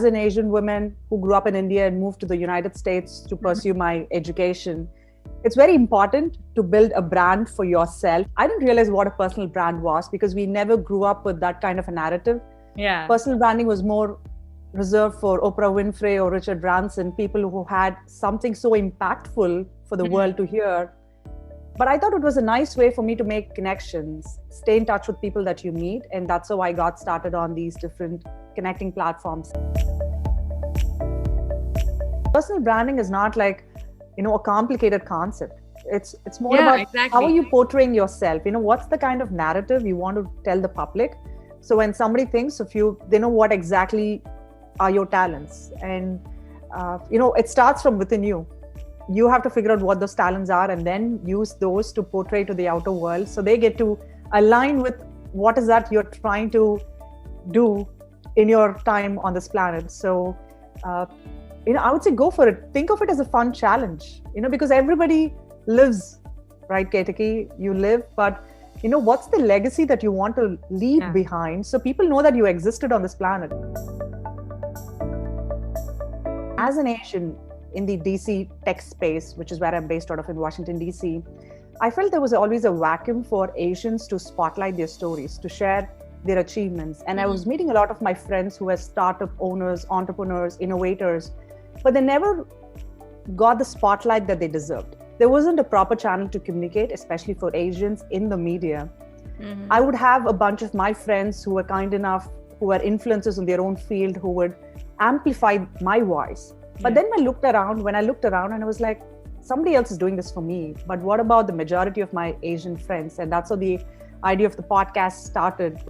as an Asian woman who grew up in India and moved to the United States to pursue my education, it's very important to build a brand for yourself. I didn't realize what a personal brand was because we never grew up with that kind of a narrative. Yeah. Personal branding was more reserved for Oprah Winfrey or Richard Branson, people who had something so impactful for the world to hear. But I thought it was a nice way for me to make connections, stay in touch with people that you meet. And that's how I got started on these different connecting platforms. Personal branding is not like, a complicated concept. It's more about how are you portraying yourself? What's the kind of narrative you want to tell the public? So when somebody thinks of you, they know what exactly are your talents. And, it starts from within you. You have to figure out what those talents are and then use those to portray to the outer world. So they get to align with what is that you're trying to do in your time on this planet. So, I would say go for it. Think of it as a fun challenge, because everybody lives, right, Ketaki? You live, but what's the legacy that you want to leave behind so people know that you existed on this planet? As an Asian in the DC tech space, which is where I'm based out of in Washington, DC, I felt there was always a vacuum for Asians to spotlight their stories, to share their achievements. And I was meeting a lot of my friends who were startup owners, entrepreneurs, innovators, but they never got the spotlight that they deserved. There wasn't a proper channel to communicate, especially for Asians in the media. I would have a bunch of my friends who were kind enough, who were influencers in their own field, who would amplify my voice. But then when I looked around and I was like, somebody else is doing this for me. But what about the majority of my Asian friends? And that's how the idea of the podcast started.